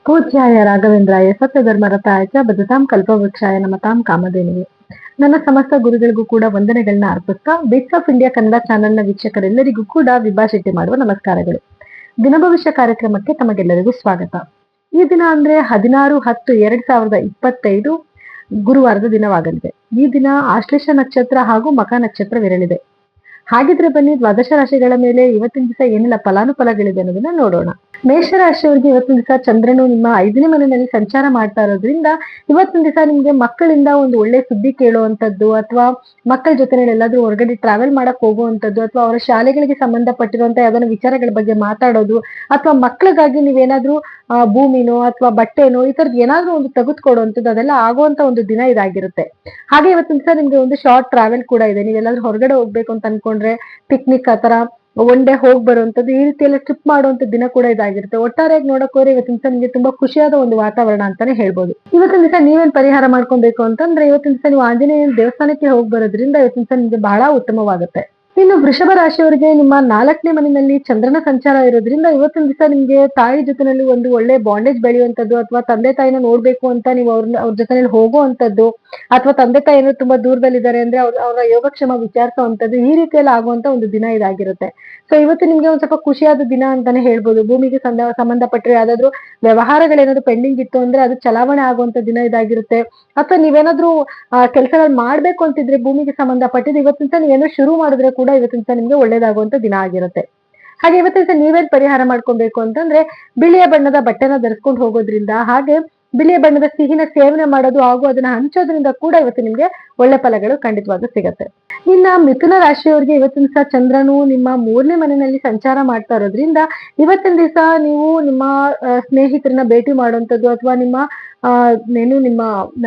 ಪೂಜ್ಯಾಯ ರಾಘವೇಂದ್ರಾಯ ಸತ್ಯಧರ್ಮರತಾಯ ಚ ಬದ್ಧತಾಂ ಕಲ್ಪವೃಕ್ಷಾಯ ನಮತಾಂ ಕಾಮಧೇನಿಗೆ. ನನ್ನ ಸಮಸ್ತ ಗುರುಗಳಿಗೂ ಕೂಡ ವಂದನೆಗಳನ್ನ ಅರ್ಪಿಸ್ತಾ ಬಿಟ್ಸ್ ಆಫ್ ಇಂಡಿಯಾ ಕನ್ನಡ ಚಾನೆಲ್ನ ವೀಕ್ಷಕರೆಲ್ಲರಿಗೂ ಕೂಡ ವಿಭಾಷಿತೆ ಮಾಡುವ ನಮಸ್ಕಾರಗಳು. ದಿನಭವಿಷ್ಯ ಕಾರ್ಯಕ್ರಮಕ್ಕೆ ತಮಗೆಲ್ಲರಿಗೂ ಸ್ವಾಗತ. ಈ ದಿನ ಅಂದ್ರೆ 16-10-2025 ಗುರುವಾರದ ದಿನವಾಗಲಿದೆ. ಈ ದಿನ ಆಶ್ಲೇಷ ನಕ್ಷತ್ರ ಹಾಗೂ ಮಖ ನಕ್ಷತ್ರವಿರಲಿದೆ. ಹಾಗಿದ್ರೆ ಬನ್ನಿ ದ್ವಾದಶ ರಾಶಿಗಳ ಮೇಲೆ ಇವತ್ತಿನ ದಿವಸ ಏನೆಲ್ಲ ಫಲಾನುಫಲಗಳಿದೆ ಅನ್ನೋದನ್ನ ನೋಡೋಣ. ಮೇಷರಾಶಿಯವರಿಗೆ ಇವತ್ತಿನ ದಿವಸ ಚಂದ್ರನು ನಿಮ್ಮ 5ನೇ ಮನೆಯಲ್ಲಿ ಸಂಚಾರ ಮಾಡ್ತಾ ಇರೋದ್ರಿಂದ ಇವತ್ತಿನ ದಿವಸ ನಿಮ್ಗೆ ಮಕ್ಕಳಿಂದ ಒಂದು ಒಳ್ಳೆ ಸುದ್ದಿ ಕೇಳುವಂತದ್ದು, ಅಥವಾ ಮಕ್ಕಳ ಜೊತೆ ಎಲ್ಲಾದ್ರೂ ಹೊರಗಡೆ ಟ್ರಾವೆಲ್ ಮಾಡಕ್ ಹೋಗುವಂತದ್ದು, ಅಥವಾ ಅವರ ಶಾಲೆಗಳಿಗೆ ಸಂಬಂಧಪಟ್ಟಿರುವಂತ ಯಾವ್ದಾನ ವಿಚಾರಗಳ ಬಗ್ಗೆ ಮಾತಾಡೋದು, ಅಥವಾ ಮಕ್ಕಳಿಗಾಗಿ ನೀವೇನಾದ್ರೂ ಭೂಮಿನೋ ಅಥವಾ ಬಟ್ಟೆನೋ ಈ ತರದ್ ಏನಾದ್ರೂ ಒಂದು ತೆಗೆದುಕೊಡುವಂಥದ್ದು ಅದೆಲ್ಲ ಆಗುವಂತ ಒಂದು ದಿನ ಇದಾಗಿರುತ್ತೆ. ಹಾಗೆ ಇವತ್ತಿನ ದಿವಸ ನಿಮ್ಗೆ ಒಂದು ಶಾರ್ಟ್ ಟ್ರಾವೆಲ್ ಕೂಡ ಇದೆ. ನೀವೆಲ್ಲಾದ್ರೂ ಹೊರಗಡೆ ಹೋಗ್ಬೇಕು ಅಂತ ಅನ್ಕೊಂಡ್ರೆ ಪಿಕ್ನಿಕ್ ಆತರ ಒನ್ ಡೇ ಹೋಗಿ ಬರುವಂತದ್ದು, ಈ ರೀತಿ ಎಲ್ಲ ಟ್ರಿಪ್ ಮಾಡುವಂತ ದಿನ ಕೂಡ ಇದಾಗಿರುತ್ತೆ. ಒಟ್ಟಾರೆಯಾಗಿ ನೋಡಕ್ ಹೋದ್ರೆ ಇವತ್ತಿನ ದಿವಸ ನಿಮ್ಗೆ ತುಂಬಾ ಖುಷಿಯಾದ ಒಂದು ವಾತಾವರಣ ಅಂತಾನೆ ಹೇಳ್ಬೋದು. ಇವತ್ತಿನ ದಿವಸ ನೀವೇನ್ ಪರಿಹಾರ ಮಾಡ್ಕೊಬೇಕು ಅಂತಂದ್ರೆ, ಇವತ್ತಿನ ದಿವಸ ನೀವು ಆಂಜನೇಯನ ದೇವಸ್ಥಾನಕ್ಕೆ ಹೋಗಿ ಬರೋದ್ರಿಂದ ಇವತ್ತಿನ ದಿವಸ ನಿಮ್ಗೆ ಬಹಳ ಉತ್ತಮವಾಗುತ್ತೆ. ಇನ್ನು ವೃಷಭ ರಾಶಿಯವರಿಗೆ ನಿಮ್ಮ 4ನೇ ಮನೆಯಲ್ಲಿ ಚಂದ್ರನ ಸಂಚಾರ ಇರೋದ್ರಿಂದ ಇವತ್ತಿನ ದಿವಸ ನಿಮ್ಗೆ ತಾಯಿ ಜೊತೆನಲ್ಲಿ ಒಂದು ಒಳ್ಳೆ ಬಾಂಡೇಜ್ ಬೆಳೆಯುವಂತದ್ದು, ಅಥವಾ ತಂದೆ ತಾಯಿನ ನೋಡ್ಬೇಕು ಅಂತ ನೀವು ಅವ್ರ ಜೊತೆನಲ್ಲಿ ಹೋಗುವಂತದ್ದು, ಅಥವಾ ತಂದೆ ತಾಯಿ ಏನೋ ತುಂಬಾ ದೂರದಲ್ಲಿದ್ದಾರೆ ಅಂದ್ರೆ ಅವರ ಯೋಗಕ್ಷೇಮ ವಿಚಾರಿಸುವಂತದ್ದು, ಈ ರೀತಿಯಲ್ಲಿ ಆಗುವಂತ ಒಂದು ದಿನ ಇದಾಗಿರುತ್ತೆ. ಸೊ ಇವತ್ತು ನಿಮ್ಗೆ ಒಂದ್ ಸ್ವಲ್ಪ ಖುಷಿಯಾದ ದಿನ ಅಂತಾನೆ ಹೇಳ್ಬೋದು. ಭೂಮಿಗೆ ಸಂಬಂಧಪಟ್ಟರೆ ಯಾವ್ದಾದ್ರು ವ್ಯವಹಾರಗಳೇನಾದ್ರು ಪೆಂಡಿಂಗ್ ಇತ್ತು ಅಂದ್ರೆ ಅದು ಚಲಾವಣೆ ಆಗುವಂತ ದಿನ ಇದಾಗಿರುತ್ತೆ. ಅಥವಾ ನೀವೇನಾದ್ರೂ ಕೆಲಸಗಳು ಮಾಡ್ಬೇಕು ಅಂತಿದ್ರೆ ಭೂಮಿಗೆ ಸಂಬಂಧಪಟ್ಟಿದ್ದು ಇವತ್ತಿನ ನೀವೇನೋ ಶುರು ಮಾಡಿದ್ರೆ ಕೂಡ ಇವತ್ತಿನ ನಿಮ್ಗೆ ಒಳ್ಳೇದಾಗುವಂತ ದಿನ ಆಗಿರುತ್ತೆ. ಹಾಗೆ ಇವತ್ತಿನ ನೀವೇನ್ ಪರಿಹಾರ ಮಾಡ್ಕೊಬೇಕು ಅಂತಂದ್ರೆ, ಬಿಳಿಯ ಬಣ್ಣದ ಬಟ್ಟೆನ ಧರಿಸ್ಕೊಂಡು ಹೋಗೋದ್ರಿಂದ, ಹಾಗೆ ಬಿಳಿಯ ಬಣ್ಣದ ಸಿಹಿನ ಸೇವನೆ ಮಾಡೋದು ಹಾಗೂ ಅದನ್ನ ಹಂಚೋದ್ರಿಂದ ಕೂಡ ಇವತ್ತು ನಿಮ್ಗೆ ಒಳ್ಳೆ ಫಲಗಳು ಖಂಡಿತವಾಗ್ಲೂ ಸಿಗತ್ತೆ. ಇನ್ನ ಮಿಥುನ ರಾಶಿಯವರಿಗೆ ಇವತ್ತಿನ ದಿವಸ ಚಂದ್ರನು ನಿಮ್ಮ 3ನೇ ಮನೆಯಲ್ಲಿ ಸಂಚಾರ ಮಾಡ್ತಾ ಇರೋದ್ರಿಂದ ಇವತ್ತಿನ ದಿವಸ ನೀವು ನಿಮ್ಮ ಸ್ನೇಹಿತರನ್ನ ಭೇಟಿ ಮಾಡುವಂತದ್ದು, ಅಥವಾ ನಿಮ್ಮ ನಿಮ್ಮ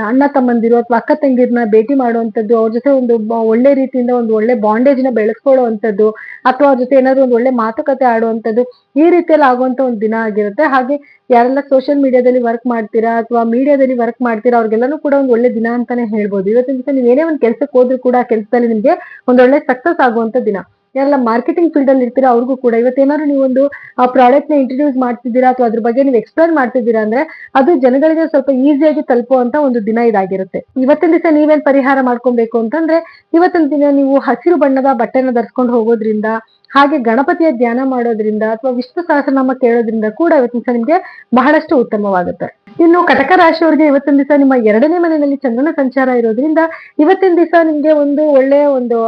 ಅಣ್ಣ ತಮ್ಮಂದಿರು ಅಥವಾ ಅಕ್ಕ ತಂಗಿರನ್ನ ಭೇಟಿ ಮಾಡುವಂತದ್ದು, ಅವ್ರ ಜೊತೆ ಒಂದು ಒಳ್ಳೆ ರೀತಿಯಿಂದ ಒಂದು ಒಳ್ಳೆ ಬಾಂಡೇಜ್ ನ ಬೆಳೆಸ್ಕೊಳ್ಳುವಂತದ್ದು, ಅಥವಾ ಅವ್ರ ಜೊತೆ ಏನಾದ್ರು ಒಂದು ಒಳ್ಳೆ ಮಾತುಕತೆ ಆಡುವಂತದ್ದು, ಈ ರೀತಿಯಲ್ಲಿ ಆಗುವಂತ ಒಂದು ದಿನ ಆಗಿರುತ್ತೆ. ಹಾಗೆ ಯಾರೆಲ್ಲ ಸೋಷಿಯಲ್ ಮೀಡಿಯಾದಲ್ಲಿ ವರ್ಕ್ ಮಾಡ್ತೀರಾ ಅಥವಾ ಮೀಡಿಯಾದಲ್ಲಿ ವರ್ಕ್ ಮಾಡ್ತೀರಾ ಅವ್ರಿಗೆಲ್ಲಾನು ಕೂಡ ಒಂದು ಒಳ್ಳೆ ದಿನ ಅಂತಾನೆ ಹೇಳ್ಬೋದು. ಇವತ್ತಿನ ದಿವಸ ನೀವು ಏನೇ ಒಂದು ಕೆಲ್ಸಕ್ಕೆ ಹೋದ್ರು ಕೂಡ ಆ ಕೆಲಸದಲ್ಲಿ ನಿಮ್ಗೆ ಒಂದು ಒಳ್ಳೆ ಸಕ್ಸಸ್ ಆಗುವಂತ ದಿನ. ಯಾರೆಲ್ಲ ಮಾರ್ಕೆಟಿಂಗ್ ಫೀಲ್ಡ್ ಅಲ್ಲಿ ಇರ್ತೀರಾ ಅವ್ರಿಗೂ ಕೂಡ ಇವತ್ತೇನಾದ್ರು ನೀವೊಂದು ಆ ಪ್ರಾಡಕ್ಟ್ ನ ಇಂಟ್ರೊಡ್ಯೂಸ್ ಮಾಡ್ತಿದ್ದೀರಾ ಅಥವಾ ಅದ್ರ ಬಗ್ಗೆ ನೀವು ಎಕ್ಸ್ಪ್ಲೈನ್ ಮಾಡ್ತಿದ್ದೀರಾ ಅಂದ್ರೆ ಅದು ಜನಗಳಿಗೆ ಸ್ವಲ್ಪ ಈಸಿಯಾಗಿ ತಲುಪುವಂತ ಒಂದು ದಿನ ಇದಾಗಿರುತ್ತೆ. ಇವತ್ತಿನ ದಿವಸ ನೀವೇನ್ ಪರಿಹಾರ ಮಾಡ್ಕೊಬೇಕು ಅಂತಂದ್ರೆ, ಇವತ್ತಿನ ದಿನ ನೀವು ಹಸಿರು ಬಣ್ಣದ ಬಟ್ಟೆನ ಧರಿಸ್ಕೊಂಡು ಹೋಗೋದ್ರಿಂದ, ಹಾಗೆ ಗಣಪತಿಯ ಧ್ಯಾನ ಮಾಡೋದ್ರಿಂದ ಅಥವಾ ವಿಷ್ಣು ಸಹಸ್ರನಾಮ ಕೇಳೋದ್ರಿಂದ ಕೂಡ ಇವತ್ತಿನ ದಿವಸ ನಿಮ್ಗೆ ಬಹಳಷ್ಟು ಉತ್ತಮವಾಗುತ್ತೆ. ಇನ್ನು ಕಟಕ ರಾಶಿಯವರಿಗೆ ಇವತ್ತಿನ ದಿವಸ ನಿಮ್ಮ 2ನೇ ಮನೆಯಲ್ಲಿ ಚಂದ್ರನ ಸಂಚಾರ ಇರೋದ್ರಿಂದ ಇವತ್ತಿನ ದಿವಸ ನಿಮ್ಗೆ ಒಂದು ಒಳ್ಳೆಯ ಒಂದು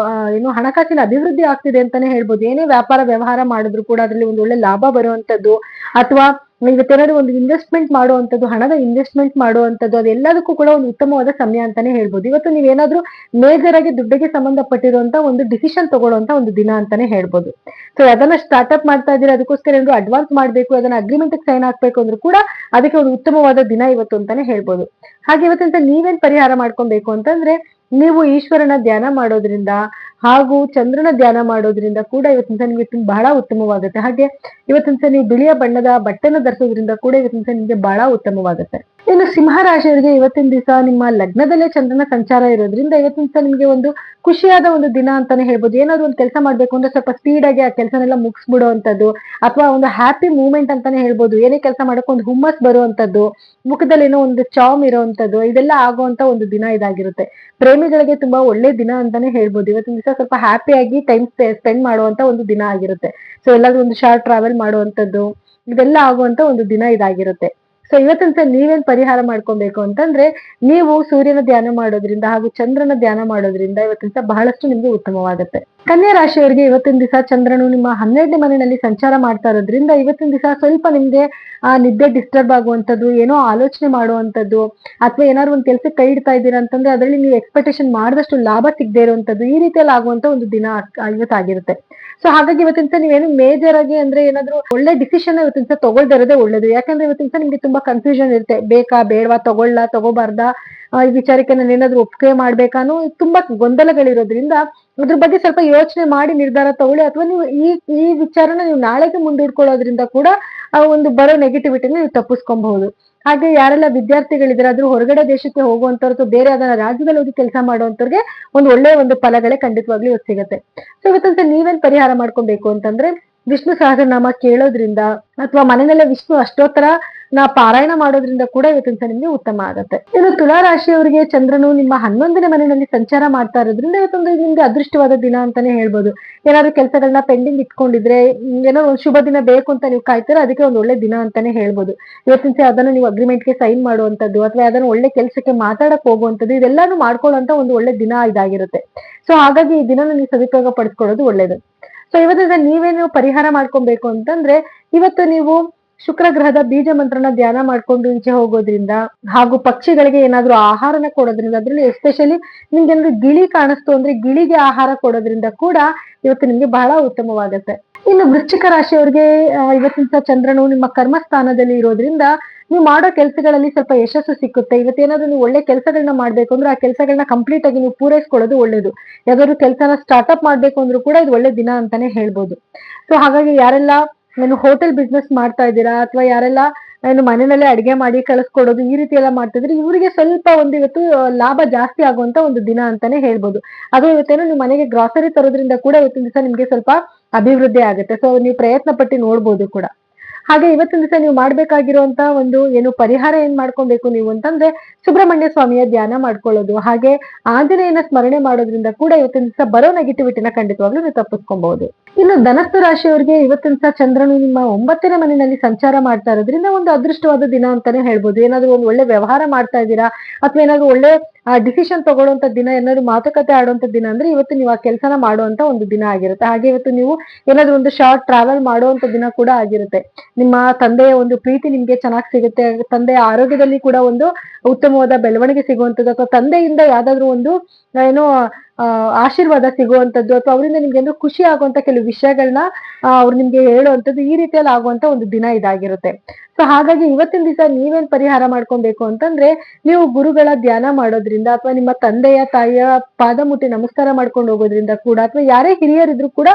ಹಣಕಾಸಿನ ಅಭಿವೃದ್ಧಿ ಆಗ್ತಿದೆ ಅಂತಾನೆ ಹೇಳ್ಬೋದು. ಏನೇ ವ್ಯಾಪಾರ ವ್ಯವಹಾರ ಮಾಡಿದ್ರು ಕೂಡ ಅದ್ರಲ್ಲಿ ಒಂದು ಒಳ್ಳೆ ಲಾಭ ಬರುವಂತದ್ದು, ಅಥವಾ ಇವತ್ತೇನಾದ್ರು ಒಂದು ಇನ್ವೆಸ್ಟ್ಮೆಂಟ್ ಮಾಡುವಂತದ್ದು, ಹಣದ ಇನ್ವೆಸ್ಟ್ಮೆಂಟ್ ಮಾಡುವಂತದ್ದು, ಅದೆಲ್ಲದಕ್ಕೂ ಕೂಡ ಒಂದು ಉತ್ತಮವಾದ ಸಮಯ ಅಂತಾನೆ ಹೇಳ್ಬೋದು. ಇವತ್ತು ನೀವೇನಾದ್ರೂ ಮೇಜರ್ ಆಗಿ ದುಡ್ಡಿಗೆ ಸಂಬಂಧಪಟ್ಟಿರುವಂತ ಒಂದು ಡಿಸಿಷನ್ ತಗೊಳ್ಳುವಂತ ಒಂದು ದಿನ ಅಂತಾನೆ ಹೇಳ್ಬೋದು. ಸೊ ಅದನ್ನ ಸ್ಟಾರ್ಟ್ಅಪ್ ಮಾಡ್ತಾ ಇದ್ದೀರಾ, ಅದಕ್ಕೋಸ್ಕರ ಏನಾದ್ರು ಅಡ್ವಾನ್ಸ್ ಮಾಡ್ಬೇಕು, ಅದನ್ನ ಅಗ್ರಿಮೆಂಟ್ ಸೈನ್ ಹಾಕ್ಬೇಕು ಅಂದ್ರೂ ಕೂಡ ಅದಕ್ಕೆ ಒಂದು ಉತ್ತಮವಾದ ದಿನ ಇವತ್ತು ಅಂತಾನೆ ಹೇಳ್ಬೋದು. ಹಾಗೆ ಇವತ್ತಿನ ನೀವೇನ್ ಪರಿಹಾರ ಮಾಡ್ಕೊಬೇಕು ಅಂತಂದ್ರೆ, ನೀವು ಈಶ್ವರನ ಧ್ಯಾನ ಮಾಡೋದ್ರಿಂದ ಹಾಗೂ ಚಂದ್ರನ ಧ್ಯಾನ ಮಾಡೋದ್ರಿಂದ ಕೂಡ ಇವತ್ತಿನ ನಿಮ್ಗೆ ಬಹಳ ಉತ್ತಮವಾಗುತ್ತೆ. ಹಾಗೆ ಇವತ್ತಿನ ನೀವು ಬಿಳಿಯ ಬಣ್ಣದ ಬಟ್ಟೆನ ಧರಿಸೋದ್ರಿಂದ ಕೂಡ ಇವತ್ತಿನ ನಿಮ್ಗೆ ಬಹಳ ಉತ್ತಮವಾಗುತ್ತೆ. ಇನ್ನು ಸಿಂಹ ರಾಶಿಯವರಿಗೆ ಇವತ್ತಿನ ದಿವಸ ನಿಮ್ಮ ಲಗ್ನದಲ್ಲೇ ಚಂದ್ರನ ಸಂಚಾರ ಇರೋದ್ರಿಂದ ಇವತ್ತಿನ ನಿಮ್ಗೆ ಒಂದು ಖುಷಿಯಾದ ಒಂದು ದಿನ ಅಂತಾನೆ ಹೇಳ್ಬೋದು. ಏನಾದ್ರು ಒಂದು ಕೆಲಸ ಮಾಡ್ಬೇಕು ಅಂದ್ರೆ ಸ್ವಲ್ಪ ಸ್ಪೀಡ್ ಆಗಿ ಆ ಕೆಲಸನೆಲ್ಲ ಮುಗಿಸ್ಬಿಡುವಂತದ್ದು, ಅಥವಾ ಒಂದು ಹ್ಯಾಪಿ ಮೂವ್ಮೆಂಟ್ ಅಂತಾನೆ ಹೇಳ್ಬೋದು. ಏನೇ ಕೆಲಸ ಮಾಡಕ್ಕೆ ಒಂದು ಹುಮ್ಮಸ್ ಬರುವಂತದ್ದು, ಮುಖದಲ್ಲಿ ಏನೋ ಒಂದು ಚಾಮ್ ಇರುವಂತದ್ದು, ಇದೆಲ್ಲ ಆಗುವಂತ ಒಂದು ದಿನ ಇದಾಗಿರುತ್ತೆ. ಪ್ರೇಮಿಗಳಿಗೆ ತುಂಬಾ ಒಳ್ಳೆ ದಿನ ಅಂತಾನೆ ಹೇಳ್ಬೋದು. ಇವತ್ತಿನ ದಿವಸ ಸ್ವಲ್ಪ ಹ್ಯಾಪಿಯಾಗಿ ಟೈಮ್ ಸ್ಪೆಂಡ್ ಮಾಡುವಂತ ಒಂದು ದಿನ ಆಗಿರುತ್ತೆ. ಸೊ ಎಲ್ಲಾದ್ರೂ ಒಂದು ಶಾರ್ಟ್ ಟ್ರಾವೆಲ್ ಮಾಡುವಂತದ್ದು, ಇದೆಲ್ಲ ಆಗುವಂತ ಒಂದು ದಿನ ಇದಾಗಿರುತ್ತೆ. ಸೊ ಇವತ್ತಿನ ನೀವೇನ್ ಪರಿಹಾರ ಮಾಡ್ಕೊಬೇಕು ಅಂತಂದ್ರೆ, ನೀವು ಸೂರ್ಯನ ಧ್ಯಾನ ಮಾಡೋದ್ರಿಂದ ಹಾಗೂ ಚಂದ್ರನ ಧ್ಯಾನ ಮಾಡೋದ್ರಿಂದ ಇವತ್ತಿನ ಬಹಳಷ್ಟು ನಿಮ್ಗೆ ಉತ್ತಮವಾಗುತ್ತೆ. ಕನ್ಯಾ ರಾಶಿಯವರಿಗೆ ಇವತ್ತಿನ ದಿವಸ ಚಂದ್ರನು ನಿಮ್ಮ 12ನೇ ಮನೆಯಲ್ಲಿ ಸಂಚಾರ ಮಾಡ್ತಾ ಇರೋದ್ರಿಂದ ಇವತ್ತಿನ ದಿವಸ ಸ್ವಲ್ಪ ನಿಮ್ಗೆ ನಿದ್ದೆ ಡಿಸ್ಟರ್ಬ್ ಆಗುವಂತದ್ದು, ಏನೋ ಆಲೋಚನೆ ಮಾಡುವಂತದ್ದು, ಅಥವಾ ಏನಾದ್ರು ಒಂದು ಕೆಲ್ಸಕ್ಕೆ ಕೈ ಇಡ್ತಾ ಇದ್ದೀರಾ ಅಂತಂದ್ರೆ ಅದರಲ್ಲಿ ನೀವು ಎಕ್ಸ್ಪೆಕ್ಟೇಷನ್ ಮಾಡಿದಷ್ಟು ಲಾಭ ಸಿಗದೆ ಇರುವಂತದ್ದು, ಈ ರೀತಿಯಲ್ಲಿ ಆಗುವಂತ ಒಂದು ದಿನ ಇವತ್ತಾಗಿರುತ್ತೆ. ಸೊ ಹಾಗಾಗಿ ಇವತ್ತಿನ ನೀವೇನು ಮೇಜರ್ ಆಗಿ ಅಂದ್ರೆ ಏನಾದ್ರು ಒಳ್ಳೆ ಡಿಸಿಷನ್ ಇವತ್ತಿನ ತಗೊಳ್ದೇ ಇರೋದೇ ಒಳ್ಳೇದು. ಯಾಕಂದ್ರೆ ಇವತ್ತಿನ ನಿಮ್ಗೆ ತುಂಬಾ ಕನ್ಫ್ಯೂಷನ್ ಇರುತ್ತೆ, ಬೇಕಾ ಬೇಡವಾ, ತಗೋಬಾರ್ದಾ, ಈ ವಿಚಾರಕ್ಕೆ ನಾನು ಏನಾದ್ರು ಒಪ್ಪಿಗೆ ಮಾಡ್ಬೇಕಾನು ತುಂಬಾ ಗೊಂದಲಗಳಿರೋದ್ರಿಂದ ಅದ್ರ ಬಗ್ಗೆ ಸ್ವಲ್ಪ ಯೋಚನೆ ಮಾಡಿ ನಿರ್ಧಾರ ತಗೊಳ್ಳಿ. ಅಥವಾ ನೀವು ಈ ವಿಚಾರನ ನೀವು ನಾಳೆಗೆ ಮುಂದೂಡ್ಕೊಳ್ಳೋದ್ರಿಂದ ಕೂಡ ಒಂದು ಬರೋ ನೆಗೆಟಿವಿಟಿನ ನೀವು ತಪ್ಪಿಸ್ಕೊಬಹುದು. ಹಾಗೆ ಯಾರೆಲ್ಲ ವಿದ್ಯಾರ್ಥಿಗಳಿದ್ರೆ ಅದ್ರ ಹೊರಗಡೆ ದೇಶಕ್ಕೆ ಹೋಗುವಂತವ್ರು ಅಥವಾ ಬೇರೆ ಅದನ್ನ ರಾಜ್ಯದಲ್ಲಿ ಹೋಗಿ ಕೆಲಸ ಮಾಡುವಂತವ್ರಿಗೆ ಒಂದು ಒಳ್ಳೆಯ ಒಂದು ಫಲಗಳೇ ಖಂಡಿತವಾಗ್ಲೂ ಇವತ್ತು ಸಿಗುತ್ತೆ. ಸೊ ಇವತ್ತಂತ ನೀವೇನ್ ಪರಿಹಾರ ಮಾಡ್ಕೊಬೇಕು ಅಂತಂದ್ರೆ, ವಿಷ್ಣು ಸಹಸ್ರನಾಮ ಕೇಳೋದ್ರಿಂದ ಅಥವಾ ಮನೆಯಲ್ಲೇ ವಿಷ್ಣು ಅಷ್ಟೋತ್ತರ ಪಾರಾಯಣ ಮಾಡೋದ್ರಿಂದ ಕೂಡ ಇವತ್ತಿನ ದಿವಸ ನಿಮ್ಗೆ ಉತ್ತಮ ಆಗುತ್ತೆ. ಇನ್ನು ತುಲಾ ರಾಶಿಯವರಿಗೆ ಚಂದ್ರನು ನಿಮ್ಮ 11ನೇ ಮನೆಯಲ್ಲಿ ಸಂಚಾರ ಮಾಡ್ತಾ ಇರೋದ್ರಿಂದ ಇವತ್ತೊಂದು ನಿಮ್ಗೆ ಅದೃಷ್ಟವಾದ ದಿನ ಅಂತಾನೆ ಹೇಳ್ಬೋದು. ಏನಾದ್ರು ಕೆಲಸಗಳನ್ನ ಪೆಂಡಿಂಗ್ ಇಟ್ಕೊಂಡಿದ್ರೆ, ಏನೋ ಒಂದು ಶುಭ ದಿನ ಬೇಕು ಅಂತ ನೀವು ಕಾಯ್ತೀರಾ, ಅದಕ್ಕೆ ಒಂದು ಒಳ್ಳೆ ದಿನ ಅಂತಾನೆ ಹೇಳ್ಬೋದು. ಇವತ್ತಿನ ದಿವಸ ಅದನ್ನು ನೀವು ಅಗ್ರಿಮೆಂಟ್ಗೆ ಸೈನ್ ಮಾಡುವಂತದ್ದು ಅಥವಾ ಅದನ್ನು ಒಳ್ಳೆ ಕೆಲಸಕ್ಕೆ ಮಾತಾಡಕ್ ಹೋಗುವಂತದ್ದು, ಇದೆಲ್ಲಾನು ಮಾಡ್ಕೊಳ್ಳುವಂತ ಒಂದು ಒಳ್ಳೆ ದಿನ ಇದಾಗಿರುತ್ತೆ. ಸೊ ಹಾಗಾಗಿ ಈ ದಿನ ನೀವು ಸದುಪಯೋಗ ಪಡಿಸ್ಕೊಳ್ಳೋದು ಒಳ್ಳೇದು. ಸೊ ಇವತ್ತಿಂದ ನೀವೇನು ಪರಿಹಾರ ಮಾಡ್ಕೊಬೇಕು ಅಂತಂದ್ರೆ, ಇವತ್ತು ನೀವು ಶುಕ್ರ ಗ್ರಹದ ಬೀಜ ಮಂತ್ರನ ಧ್ಯಾನ ಮಾಡ್ಕೊಂಡು ಈಚೆ ಹೋಗೋದ್ರಿಂದ ಹಾಗೂ ಪಕ್ಷಿಗಳಿಗೆ ಏನಾದ್ರೂ ಆಹಾರನ ಕೊಡೋದ್ರಿಂದ, ಅದ್ರಲ್ಲಿ ಎಸ್ಪೆಷಲಿ ನಿಮ್ಗೆ ಏನಾದ್ರು ಗಿಳಿ ಕಾಣಿಸ್ತು ಅಂದ್ರೆ ಗಿಳಿಗೆ ಆಹಾರ ಕೊಡೋದ್ರಿಂದ ಕೂಡ ಇವತ್ತು ನಿಮ್ಗೆ ಬಹಳ ಉತ್ತಮವಾಗುತ್ತೆ. ಇನ್ನು ವೃಶ್ಚಿಕ ರಾಶಿಯವರಿಗೆ ಇವತ್ತಿನ ಚಂದ್ರನು ನಿಮ್ಮ ಕರ್ಮ ಸ್ಥಾನದಲ್ಲಿ ಇರೋದ್ರಿಂದ ನೀವು ಮಾಡೋ ಕೆಲಸಗಳಲ್ಲಿ ಸ್ವಲ್ಪ ಯಶಸ್ಸು ಸಿಕ್ಕುತ್ತೆ. ಇವತ್ತೇನಾದ್ರೂ ನೀವು ಒಳ್ಳೆ ಕೆಲಸಗಳನ್ನ ಮಾಡ್ಬೇಕು ಅಂದ್ರೆ ಆ ಕೆಲಸಗಳನ್ನ ಕಂಪ್ಲೀಟ್ ಆಗಿ ನೀವು ಪೂರೈಸ್ಕೊಳ್ಳೋದು ಒಳ್ಳೇದು. ಯಾವ್ದಾದ್ರು ಕೆಲಸನ ಸ್ಟಾರ್ಟ್ಅಪ್ ಮಾಡ್ಬೇಕು ಅಂದ್ರೂ ಕೂಡ ಇದು ಒಳ್ಳೆ ದಿನ ಅಂತಾನೆ ಹೇಳ್ಬೋದು. ಸೊ ಹಾಗಾಗಿ ಯಾರೆಲ್ಲ ಏನು ಹೋಟೆಲ್ ಬಿಸ್ನೆಸ್ ಮಾಡ್ತಾ ಇದ್ದೀರಾ ಅಥವಾ ಯಾರೆಲ್ಲ ಏನು ಮನೆಯಲ್ಲೇ ಅಡಿಗೆ ಮಾಡಿ ಕಳಿಸ್ಕೊಡೋದು ಈ ರೀತಿ ಎಲ್ಲ ಮಾಡ್ತಿದ್ರೆ, ಇವರಿಗೆ ಸ್ವಲ್ಪ ಒಂದು ಇವತ್ತು ಲಾಭ ಜಾಸ್ತಿ ಆಗುವಂತ ಒಂದು ದಿನ ಅಂತಾನೆ ಹೇಳ್ಬೋದು. ಅದು ಇವತ್ತೇನೋ ನೀವು ಮನೆಗೆ ಗ್ರಾಸರಿ ತರೋದ್ರಿಂದ ಕೂಡ ಇವತ್ತಿನ ದಿವಸ ನಿಮ್ಗೆ ಸ್ವಲ್ಪ ಅಭಿವೃದ್ಧಿ ಆಗುತ್ತೆ. ಸೊ ನೀವು ಪ್ರಯತ್ನ ಪಟ್ಟು ನೋಡ್ಬೋದು ಕೂಡ. ಹಾಗೆ ಇವತ್ತಿನ ದಿವಸ ನೀವು ಮಾಡ್ಬೇಕಾಗಿರುವಂತ ಒಂದು ಏನು ಪರಿಹಾರ ಏನ್ ಮಾಡ್ಕೊಬೇಕು ನೀವು ಅಂತಂದ್ರೆ, ಸುಬ್ರಹ್ಮಣ್ಯ ಸ್ವಾಮಿಯ ಧ್ಯಾನ ಮಾಡ್ಕೊಳ್ಳೋದು, ಹಾಗೆ ಆಂಜನೇಯನ ಸ್ಮರಣೆ ಮಾಡೋದ್ರಿಂದ ಕೂಡ ಇವತ್ತಿನ ದಿವಸ ಬರೋ ನೆಗೆಟಿವಿಟಿನ ಖಂಡಿತವಾಗ್ಲೂ ನೀವು ತಪ್ಪಿಸ್ಕೊಬಹುದು. ಇನ್ನು ಧನಸ್ಸು ರಾಶಿಯವರಿಗೆ ಇವತ್ತಿನ ದಿವಸ ಚಂದ್ರನು ನಿಮ್ಮ 9ನೇ ಮನೆಯಲ್ಲಿ ಸಂಚಾರ ಮಾಡ್ತಾ ಇರೋದ್ರಿಂದ ಒಂದು ಅದೃಷ್ಟವಾದ ದಿನ ಅಂತಾನೆ ಹೇಳ್ಬೋದು. ಏನಾದ್ರು ಒಂದು ಒಳ್ಳೆ ವ್ಯವಹಾರ ಮಾಡ್ತಾ ಇದ್ದೀರಾ ಅಥವಾ ಏನಾದ್ರು ಒಳ್ಳೆ ಡಿಸಿಷನ್ ತಗೊಳ್ಳುವಂತ ದಿನ, ಏನಾದ್ರು ಮಾತುಕತೆ ಆಡುವಂತ ದಿನ ಅಂದ್ರೆ ಇವತ್ತು ನೀವು ಆ ಕೆಲಸನ ಮಾಡುವಂತ ಒಂದು ದಿನ ಆಗಿರುತ್ತೆ. ಹಾಗೆ ಇವತ್ತು ನೀವು ಏನಾದ್ರು ಒಂದು ಶಾರ್ಟ್ ಟ್ರಾವೆಲ್ ಮಾಡುವಂತ ದಿನ ಕೂಡ ಆಗಿರುತ್ತೆ. ನಿಮ್ಮ ತಂದೆಯ ಒಂದು ಪ್ರೀತಿ ನಿಮ್ಗೆ ಚೆನ್ನಾಗಿ ಸಿಗುತ್ತೆ, ತಂದೆಯ ಆರೋಗ್ಯದಲ್ಲಿ ಕೂಡ ಒಂದು ಉತ್ತಮವಾದ ಬೆಳವಣಿಗೆ ಸಿಗುವಂತದ್ದು, ಅಥವಾ ತಂದೆಯಿಂದ ಯಾವ್ದಾದ್ರು ಒಂದು ಏನೋ ಆಶೀರ್ವಾದ ಸಿಗುವಂತದ್ದು, ಅಥವಾ ಅವರಿಂದ ನಿಮ್ಗೆ ಏನೋ ಖುಷಿ ಆಗುವಂತ ಕೆಲವು ವಿಷಯಗಳನ್ನ ಅವ್ರು ನಿಮ್ಗೆ ಹೇಳುವಂತದ್ದು, ಈ ರೀತಿಯಲ್ಲಿ ಆಗುವಂತ ಒಂದು ದಿನ ಇದಾಗಿರುತ್ತೆ. ಸೊ ಹಾಗಾಗಿ ಇವತ್ತಿನ ದಿವಸ ನೀವೇನ್ ಪರಿಹಾರ ಮಾಡ್ಕೊಬೇಕು ಅಂತಂದ್ರೆ, ನೀವು ಗುರುಗಳ ಧ್ಯಾನ ಮಾಡೋದ್ರಿಂದ ಅಥವಾ ನಿಮ್ಮ ತಂದೆಯ ತಾಯಿಯ ಪಾದ ಮುಟ್ಟಿ ನಮಸ್ಕಾರ ಮಾಡ್ಕೊಂಡು ಹೋಗೋದ್ರಿಂದ ಕೂಡ, ಅಥವಾ ಯಾರೇ ಹಿರಿಯರಿದ್ರು ಕೂಡ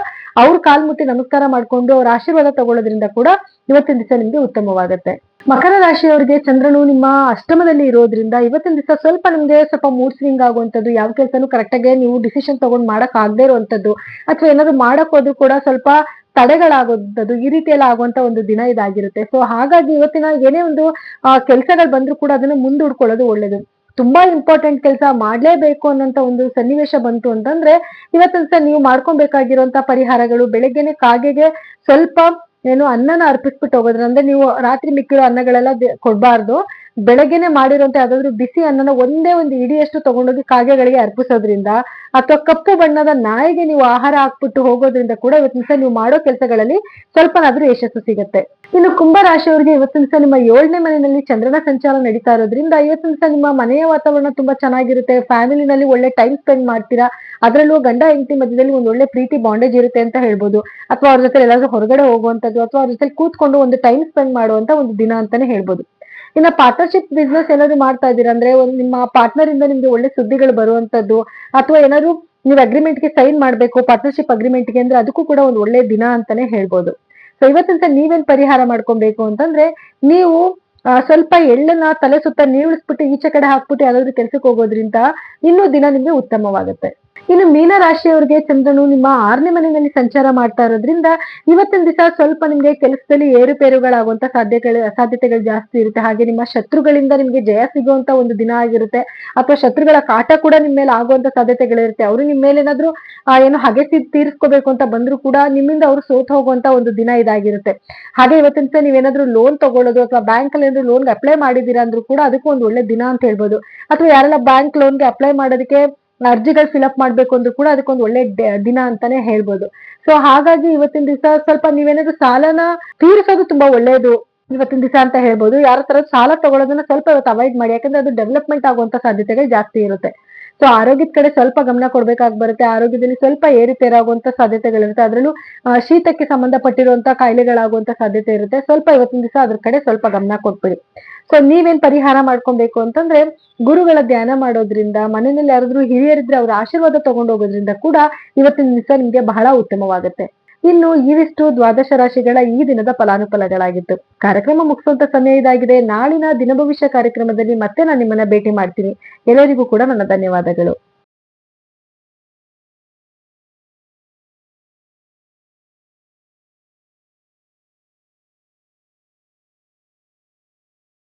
ಅವ್ರ ಕಾಲ್ ಮುಟ್ಟಿ ನಮಸ್ಕಾರ ಮಾಡ್ಕೊಂಡು ಅವ್ರ ಆಶೀರ್ವಾದ ತಗೊಳ್ಳೋದ್ರಿಂದ ಕೂಡ ಇವತ್ತಿನ ದಿವಸ ನಿಮ್ಗೆ ಉತ್ತಮವಾಗುತ್ತೆ. ಮಕರ ರಾಶಿಯವರಿಗೆ ಚಂದ್ರನು ನಿಮ್ಮ ಅಷ್ಟಮದಲ್ಲಿ ಇರೋದ್ರಿಂದ ಇವತ್ತಿನ ದಿವಸ ಸ್ವಲ್ಪ ನಿಮ್ಗೆ ಸ್ವಲ್ಪ ಮೂಡ್ ಸ್ವಿಂಗ್ ಆಗುವಂತದ್ದು, ಯಾವ ಕೆಲಸನೂ ಕರೆಕ್ಟ್ ಆಗಿ ನೀವು ಡಿಸಿಷನ್ ತಗೊಂಡ್ ಮಾಡಕ್ ಆಗದೆ ಇರುವಂತದ್ದು, ಅಥವಾ ಏನಾದ್ರು ಮಾಡಕ್ ಹೋದ್ರು ಕೂಡ ಸ್ವಲ್ಪ ತಡೆಗಳಾಗೋದು, ಈ ರೀತಿಯೆಲ್ಲ ಆಗುವಂತ ಒಂದು ದಿನ ಇದಾಗಿರುತ್ತೆ. ಸೊ ಹಾಗಾಗಿ ಇವತ್ತಿನ ಏನೇ ಒಂದು ಕೆಲಸಗಳು ಬಂದ್ರು ಕೂಡ ಅದನ್ನ ಮುಂದೂಡ್ಕೊಳ್ಳೋದು ಒಳ್ಳೇದು. ತುಂಬಾ ಇಂಪಾರ್ಟೆಂಟ್ ಕೆಲಸ ಮಾಡ್ಲೇಬೇಕು ಅನ್ನೋಂತ ಒಂದು ಸನ್ನಿವೇಶ ಬಂತು ಅಂತಂದ್ರೆ, ಇವತ್ತಿನ ದಿವಸ ನೀವು ಮಾಡ್ಕೊಬೇಕಾಗಿರುವಂತ ಪರಿಹಾರಗಳು, ಬೆಳಗ್ಗೆನೆ ಕಾಗೆಗೆ ಸ್ವಲ್ಪ ಏನು ಅನ್ನನ ಅರ್ಪಿಸ್ಬಿಟ್ಟು ಹೋಗೋದ್ರ, ಅಂದ್ರೆ ನೀವು ರಾತ್ರಿ ಮಿಕ್ಕಿರೋ ಅನ್ನಗಳೆಲ್ಲ ಕೊಡ್ಬಾರ್ದು. ಬೆಳಗ್ಗೆನೆ ಮಾಡಿರುವಂತ ಯಾವ್ದಾದ್ರು ಬಿಸಿ ಅನ್ನನ ಒಂದೇ ಒಂದು ಇಡಿಯಷ್ಟು ತಗೊಂಡೋಗಿ ಕಾಗೆಗಳಿಗೆ ಅರ್ಪಿಸೋದ್ರಿಂದ, ಅಥವಾ ಕಪ್ಪು ಬಣ್ಣದ ನಾಯಿಗೆ ನೀವು ಆಹಾರ ಹಾಕ್ಬಿಟ್ಟು ಹೋಗೋದ್ರಿಂದ ಕೂಡ ಇವತ್ತಿನ ದಿವಸ ನೀವು ಮಾಡೋ ಕೆಲಸಗಳಲ್ಲಿ ಸ್ವಲ್ಪನಾದ್ರೂ ಯಶಸ್ಸು ಸಿಗುತ್ತೆ. ಇನ್ನು ಕುಂಭ ರಾಶಿಯವರಿಗೆ ಇವತ್ತಿನ ದಿವಸ ನಿಮ್ಮ 7ನೇ ಮನೆಯಲ್ಲಿ ಚಂದ್ರನ ಸಂಚಾರ ನಡೀತಾ ಇರೋದ್ರಿಂದ ಇವತ್ತಿನ ದಿವಸ ನಿಮ್ಮ ಮನೆಯ ವಾತಾವರಣ ತುಂಬಾ ಚೆನ್ನಾಗಿರುತ್ತೆ. ಫ್ಯಾಮಿಲಿನಲ್ಲಿ ಒಳ್ಳೆ ಟೈಮ್ ಸ್ಪೆಂಡ್ ಮಾಡ್ತೀರಾ. ಅದರಲ್ಲೂ ಗಂಡ ಹೆಂಡತಿ ಮಧ್ಯದಲ್ಲಿ ಒಂದು ಒಳ್ಳೆ ಪ್ರೀತಿ ಬಾಂಡೇಜ್ ಇರುತ್ತೆ ಅಂತ ಹೇಳ್ಬೋದು. ಅಥವಾ ಅವ್ರ ಜೊತೆ ಎಲ್ಲಾದ್ರೂ ಹೊರಗಡೆ ಹೋಗುವಂತದ್ದು, ಅಥವಾ ಅವ್ರ ಜೊತೆ ಕೂತ್ಕೊಂಡು ಒಂದು ಟೈಮ್ ಸ್ಪೆಂಡ್ ಮಾಡುವಂತ ಒಂದು ದಿನ ಅಂತಾನೆ ಹೇಳ್ಬೋದು. ಇನ್ನ ಪಾರ್ಟ್ನರ್ಶಿಪ್ ಬಿಸ್ನೆಸ್ ಏನಾದ್ರು ಮಾಡ್ತಾ ಇದ್ದೀರಾ ಅಂದ್ರೆ, ಒಂದು ನಿಮ್ಮ ಪಾರ್ಟ್ನರ್ ಇಂದ ನಿಮ್ಗೆ ಒಳ್ಳೆ ಸುದ್ದಿಗಳು ಬರುವಂತದ್ದು, ಅಥವಾ ಏನಾದ್ರು ನೀವು ಅಗ್ರಿಮೆಂಟ್ಗೆ ಸೈನ್ ಮಾಡ್ಬೇಕು ಪಾರ್ಟ್ನರ್ಶಿಪ್ ಅಗ್ರಿಮೆಂಟ್ಗೆ ಅಂದ್ರೆ, ಅದಕ್ಕೂ ಕೂಡ ಒಂದು ಒಳ್ಳೆ ದಿನ ಅಂತಾನೆ ಹೇಳ್ಬೋದು. ಸೊ ಇವತ್ತಿನ ನೀವೇನ್ ಪರಿಹಾರ ಮಾಡ್ಕೊಬೇಕು ಅಂತಂದ್ರೆ, ನೀವು ಸ್ವಲ್ಪ ಎಳ್ಳನ್ನ ತಲೆ ಸುತ್ತ ನೀವಿಳಿಸ್ಬಿಟ್ಟು ಈಚೆ ಕಡೆ ಹಾಕ್ಬಿಟ್ಟು ಯಾವ್ದಾದ್ರು ಕೆಲ್ಸಕ್ಕೆ ಹೋಗೋದ್ರಿಂದ ಇನ್ನೂ ದಿನ ನಿಮ್ಗೆ ಉತ್ತಮವಾಗುತ್ತೆ. ಇನ್ನು ಮೀನ ರಾಶಿಯವರಿಗೆ ಚಂದ್ರನು ನಿಮ್ಮ 6ನೇ ಮನೆಯಲ್ಲಿ ಸಂಚಾರ ಮಾಡ್ತಾ ಇರೋದ್ರಿಂದ ಇವತ್ತಿನ ದಿವಸ ಸ್ವಲ್ಪ ನಿಮ್ಗೆ ಕೆಲಸದಲ್ಲಿ ಏರುಪೇರುಗಳಾಗುವಂತ ಸಾಧ್ಯತೆಗಳು ಜಾಸ್ತಿ ಇರುತ್ತೆ. ಹಾಗೆ ನಿಮ್ಮ ಶತ್ರುಗಳಿಂದ ನಿಮ್ಗೆ ಜಯ ಸಿಗುವಂತ ಒಂದು ದಿನ ಆಗಿರುತ್ತೆ, ಅಥವಾ ಶತ್ರುಗಳ ಕಾಟ ಕೂಡ ನಿಮ್ ಮೇಲೆ ಆಗುವಂತ ಸಾಧ್ಯತೆಗಳಿರುತ್ತೆ. ಅವರು ನಿಮ್ ಮೇಲೆ ಏನಾದ್ರು ಏನು ಹಗೆ ತೀರಿಸ್ಕೋಬೇಕು ಅಂತ ಬಂದ್ರು ಕೂಡ ನಿಮ್ಮಿಂದ ಅವ್ರು ಸೋತ್ ಹೋಗುವಂತ ಒಂದು ದಿನ ಇದಾಗಿರುತ್ತೆ. ಹಾಗೆ ಇವತ್ತಿನ ದಿವಸ ನೀವೇನಾದ್ರೂ ಲೋನ್ ತಗೊಳ್ಳೋದು, ಅಥವಾ ಬ್ಯಾಂಕ್ ಅಲ್ಲಿ ಏನಾದ್ರು ಲೋನ್ಗೆ ಅಪ್ಲೈ ಮಾಡಿದೀರಾ ಅಂದ್ರೂ ಕೂಡ ಅದಕ್ಕೂ ಒಂದು ಒಳ್ಳೆ ದಿನ ಅಂತ ಹೇಳ್ಬೋದು. ಅಥವಾ ಯಾರೆಲ್ಲ ಬ್ಯಾಂಕ್ ಲೋನ್ಗೆ ಅಪ್ಲೈ ಮಾಡೋದಕ್ಕೆ ಅರ್ಜಿಗಳು ಫಿಲ್ಅಪ್ ಮಾಡ್ಬೇಕು ಅಂದ್ರೂ ಕೂಡ ಅದಕ್ಕೊಂದು ಒಳ್ಳೆ ದಿನ ಅಂತಾನೆ ಹೇಳ್ಬೋದು. ಸೊ ಹಾಗಾಗಿ ಇವತ್ತಿನ ದಿವಸ ಸ್ವಲ್ಪ ನೀವೇನಾದ್ರು ಸಾಲನ ತೀರಿಸೋದು ತುಂಬಾ ಒಳ್ಳೇದು ಇವತ್ತಿನ ದಿವಸ ಅಂತ ಹೇಳ್ಬೋದು. ಯಾರ ತರ ಸಾಲ ತಗೊಳ್ಳೋದನ್ನ ಸ್ವಲ್ಪ ಇವತ್ತು ಅವಾಯ್ಡ್ ಮಾಡಿ, ಯಾಕಂದ್ರೆ ಅದು ಡೆವಲಪ್ಮೆಂಟ್ ಆಗುವಂತ ಸಾಧ್ಯತೆಗಳು ಜಾಸ್ತಿ ಇರುತ್ತೆ. ಸೊ ಆರೋಗ್ಯದ ಕಡೆ ಸ್ವಲ್ಪ ಗಮನ ಕೊಡ್ಬೇಕಾಗಿ ಬರುತ್ತೆ. ಆರೋಗ್ಯದಲ್ಲಿ ಸ್ವಲ್ಪ ಏರುಪೇರಾಗುವಂತ ಸಾಧ್ಯತೆಗಳಿರುತ್ತೆ. ಅದರಲ್ಲೂ ಶೀತಕ್ಕೆ ಸಂಬಂಧಪಟ್ಟಿರುವಂತ ಕಾಯಿಲೆಗಳಾಗುವಂತ ಸಾಧ್ಯತೆ ಇರುತ್ತೆ. ಸ್ವಲ್ಪ ಇವತ್ತಿನ ದಿವಸ ಅದ್ರ ಕಡೆ ಸ್ವಲ್ಪ ಗಮನ ಕೊಟ್ಬಿಡಿ. ಸೊ ನೀವೇನ್ ಪರಿಹಾರ ಮಾಡ್ಕೊಬೇಕು ಅಂತಂದ್ರೆ, ಗುರುಗಳ ಧ್ಯಾನ ಮಾಡೋದ್ರಿಂದ, ಮನೆಯಲ್ಲಿ ಯಾರಾದ್ರೂ ಹಿರಿಯರಿದ್ರೆ ಅವ್ರ ಆಶೀರ್ವಾದ ತಗೊಂಡು ಹೋಗೋದ್ರಿಂದ ಕೂಡ ಇವತ್ತಿನ ದಿವಸ ನಿಮ್ಗೆ ಬಹಳ ಉತ್ತಮವಾಗುತ್ತೆ. ಇನ್ನು ಇವಿಷ್ಟು ದ್ವಾದಶ ರಾಶಿಗಳ ಈ ದಿನದ ಫಲಾನುಫಲಗಳಾಗಿತ್ತು. ಕಾರ್ಯಕ್ರಮ ಮುಗಿಸುವಂತ ಸಮಯ ಇದಾಗಿದೆ. ನಾಳಿನ ದಿನ ಭವಿಷ್ಯ ಕಾರ್ಯಕ್ರಮದಲ್ಲಿ ಮತ್ತೆ ನಾನು ನಿಮ್ಮನ್ನ ಭೇಟಿ ಮಾಡ್ತೀನಿ. ಎಲ್ಲರಿಗೂ ಕೂಡ ನನ್ನ ಧನ್ಯವಾದಗಳು.